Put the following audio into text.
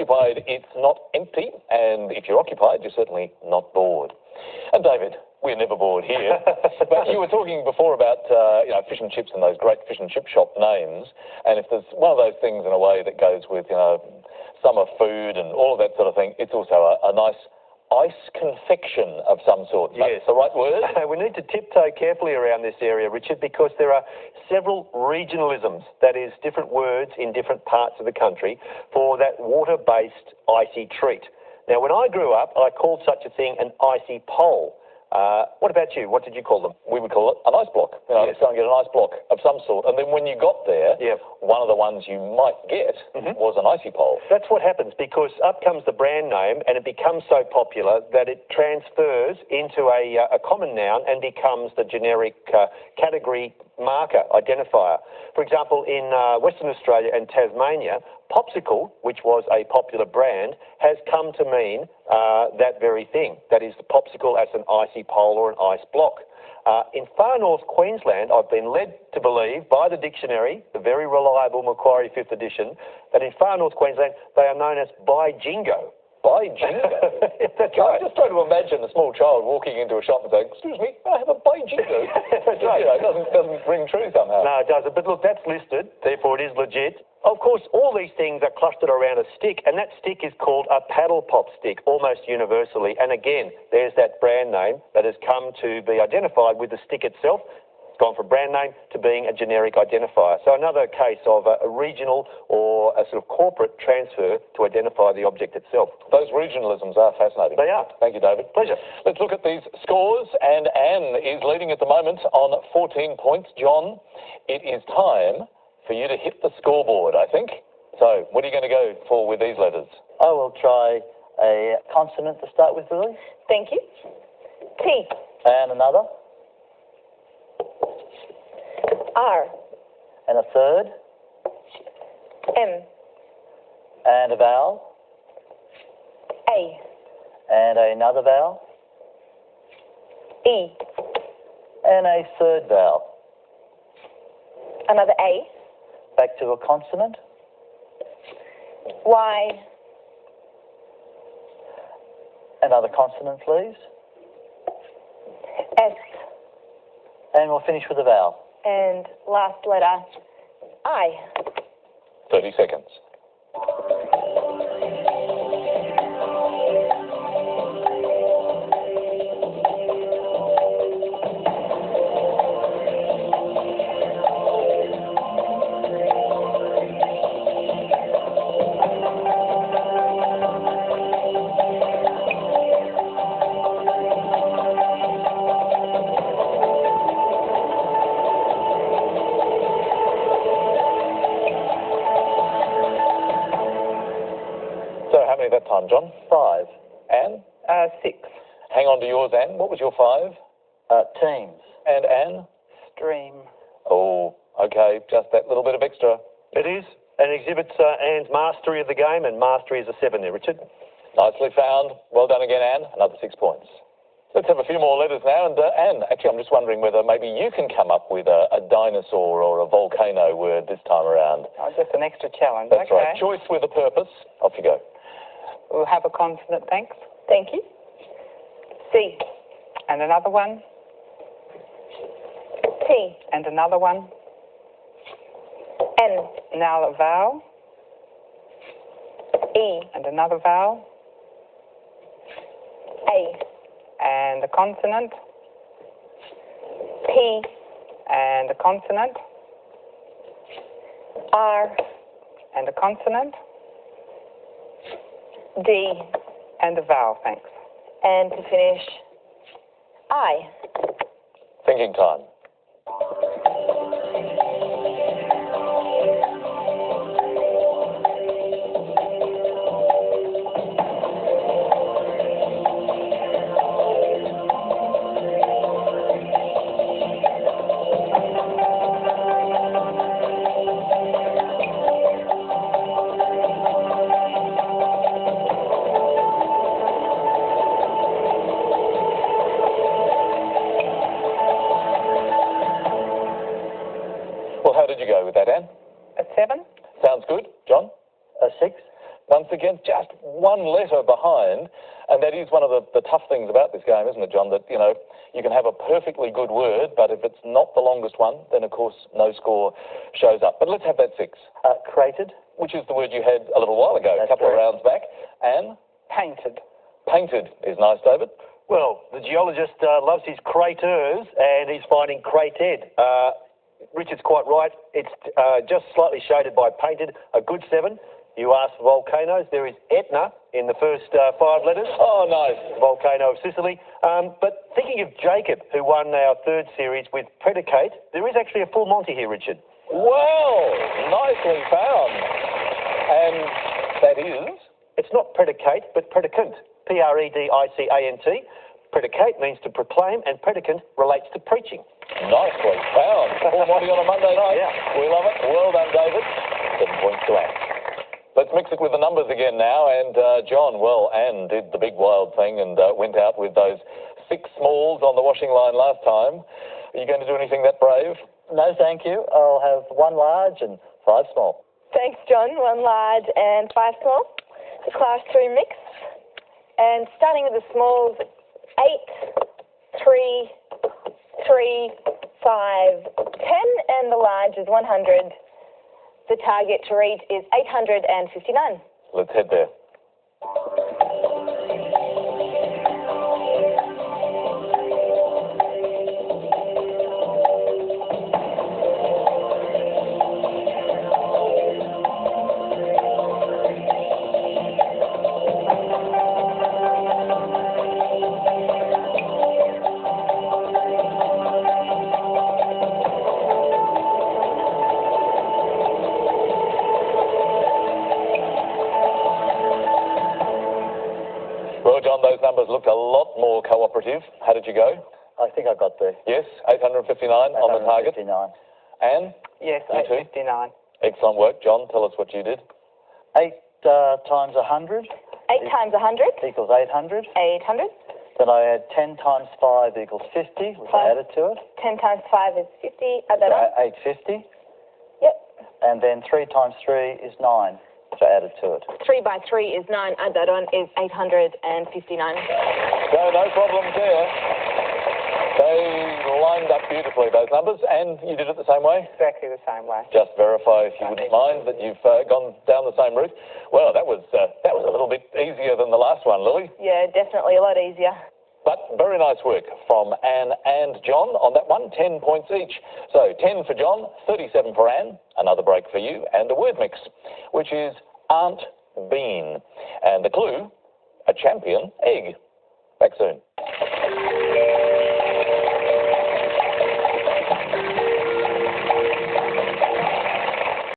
occupied, it's not empty, and if you're occupied, you're certainly not bored. And David, we're never bored here. But you were talking before about fish and chips and those great fish and chip shop names, and if there's one of those things in a way that goes with summer food and all of that sort of thing, it's also a nice ice confection of some sort. Yes. That's the right word? We need to tiptoe carefully around this area, Richard, because there are several regionalisms, that is, different words in different parts of the country for that water-based icy treat. Now, when I grew up, I called such a thing an icy pole. What about you? What did you call them? We would call it an ice block. Yes. Go and get an ice block of some sort. And then when you got there, one of the ones you might get was an icy pole. That's what happens, because up comes the brand name and it becomes so popular that it transfers into a common noun and becomes the generic category marker, identifier. For example, in Western Australia and Tasmania, Popsicle, which was a popular brand, has come to mean that very thing. That is, the popsicle as an icy pole or an ice block. In far north Queensland, I've been led to believe by the dictionary, the very reliable Macquarie 5th edition, that in far north Queensland they are known as by jingo. By jingo? That's right. I'm just trying to imagine a small child walking into a shop and saying, "Excuse me, I have a by jingo." That's right. It doesn't ring true somehow. No, it doesn't. But look, that's listed, therefore it is legit. Of course, all these things are clustered around a stick, and that stick is called a paddle pop stick, almost universally. And again, there's that brand name that has come to be identified with the stick itself. It's gone from brand name to being a generic identifier. So another case of a regional or a sort of corporate transfer to identify the object itself. Those regionalisms are fascinating. They are. Thank you, David. Pleasure. Let's look at these scores, and Anne is leading at the moment on 14 points. John, it is time for you to hit the scoreboard, I think. So, what are you going to go for with these letters? I will try a consonant to start with, Lily. Thank you. T. And another. R. And a third. M. And a vowel. A. And another vowel. E. And a third vowel. Another A. Back to a consonant. Y. Another consonant, please. S. And we'll finish with a vowel. And last letter, I. 30 seconds. That time, John? 5. Anne? 6. Hang on to yours, Anne. What was your 5? Teams. And Anne? Stream. Oh, okay. Just that little bit of extra. It is, and exhibits Anne's mastery of the game, and mastery is a 7 there, Richard. Nicely found. Well done again, Anne. Another 6 points. Let's have a few more letters now. And Anne, actually, I'm just wondering whether maybe you can come up with a dinosaur or a volcano word this time around. Oh, just an extra challenge. That's okay. right. Choice with a purpose. Off you go. We'll have a consonant, thanks. Thank you. C. And another one. T. And another one. N. Now a vowel. E. And another vowel. A. And a consonant. P. And a consonant. R. And a consonant. D. And a vowel, thanks. And to finish, I. Thinking time. Well, how did you go with that, Anne? A 7. Sounds good. John? A 6. once again, just one letter behind. And that is one of the tough things about this game, isn't it, John? That, you know, you can have a perfectly good word, but if it's not the longest one, then, of course, no score shows up. But let's have that 6. Created. Which is the word you had a little while ago, a couple of rounds back. And Painted. painted is nice, David. Well, the geologist loves his craters and he's finding crated. Richard's quite right. It's just slightly shaded by painted, a good 7. You asked for volcanoes. There is Etna in the first 5 letters. Oh, nice. Volcano of Sicily. But thinking of Jacob, who won our 3rd series with predicate, there is actually a full Monty here, Richard. Well, nicely found. And that is? It's not predicate, but predicant. Predicant. Predicate means to proclaim, and predicant relates to preaching. Nicely found. Full Monty on a Monday night. Yeah. We love it. Well done, David. 7 points to Anne. Let's mix it with the numbers again now. And John, well, Anne did the big wild thing and went out with those 6 smalls on the washing line last time. Are you going to do anything that brave? No, thank you. I'll have 1 large and 5 small. Thanks, John. 1 large and 5 small. The class 3 mix. And starting with the smalls, 8, 3, 3, 5, 10, and the large is 100. The target to reach is 859. Let's head there. Well, John, those numbers looked a lot more cooperative. How did you go? I think I got there. Yes, 859 on the target. 859. Anne? Yes, You too? 859. Excellent work. John, tell us what you did. 8 times 100 8 times 100, equals 800. 800. Then I had 10 times 5 equals 50, which I added to it. 10 times 5 is 50. Add that on. 850. Yep. And then 3 times 3 is 9, which I added to it. 3 by 3 is 9. Add that on is 859. So no problems there. They lined up beautifully, those numbers, and you did it the same way? Exactly the same way. Just verify, if you wouldn't mind, that you've gone down the same route. Well, that was a little bit easier than the last one, Lily. Yeah, definitely a lot easier. But very nice work from Anne and John on that one, 10 points each. So 10 for John, 37 for Anne, another break for you, and a word mix, which is Aunt Bean. And the clue, a champion egg. Back soon.